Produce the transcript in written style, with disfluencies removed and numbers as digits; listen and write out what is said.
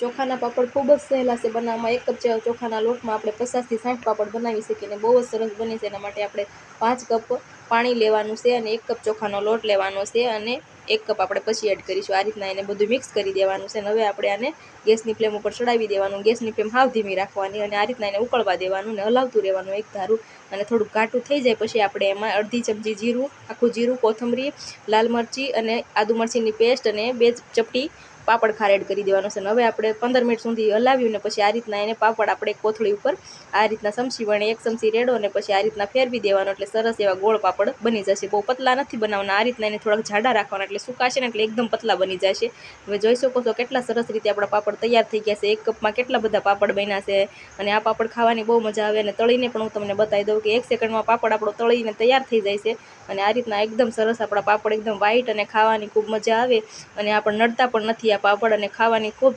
ચોખાના પાપડ ખૂબ જ સહેલા છે બનાવવામાં। 1 કપ ચોખાના લોટમાં આપણે 50 થી 60 પાપડ બનાવી શકીએ અને બહુ જ સરસ બને છે। એના માટે આપણે 5 કપ પાણી લેવાનું છે અને 1 કપ ચોખાનો લોટ લેવાનો છે અને 1 કપ આપણે પછી એડ કરીશું। આ રીતના એને બધું મિક્સ કરી દેવાનું છે અને હવે આપણે આને ગેસની ફ્લેમ ઉપર ચડાવી દેવાનું। ગેસની ફ્લેમ હાવ ધીમી રાખવાની અને આ રીતના એને ઉકળવા દેવાનું અને હલાવતું રહેવાનું એક ધારું। અને થોડું ઘાટું થઈ જાય પછી આપણે એમાં અડધી ચમચી જીરું, આખું જીરું, કોથમરી, લાલ મરચી અને આદુ મરચીની પેસ્ટ અને 2 ચપટી પાપડ ખાર એડ કરી દેવાનો છે। અને હવે આપણે 15 મિનિટ સુધી હલાવ્યું ને પછી આ રીતના એને પાપડ આપણે કોથળી ઉપર આ રીતના ચમચી વડે 1 ચમચી રેડો અને પછી આ રીતના ફેરવી દેવાનો એટલે સરસ એવા ગોળ પાપડ બની જશે। બહુ પતલા નથી બનાવવાના, આ રીતના એને થોડાક જાડા રાખવાના એટલે સુકાશે ને એટલે એકદમ પતલા બની જશે। હવે જોઈ શકો છો કેટલા સરસ રીતે આપણા પાપડ તૈયાર થઈ ગયા છે। 1 કપમાં કેટલા બધા પાપડ બન્યા છે અને આ પાપડ ખાવાની બહુ મજા આવે અને તળીને પણ હું તમને બતાવી દઉં કે 1 સેકન્ડમાં પાપડ આપણો તળીને તૈયાર થઈ જાય છે। અને આ રીતના એકદમ સરસ આપણા પાપડ એકદમ વ્હાઈટ અને ખાવાની ખૂબ મજા આવે અને આપણે નડતા પણ નથી આ પાપડ અને ખાવાની ખૂબ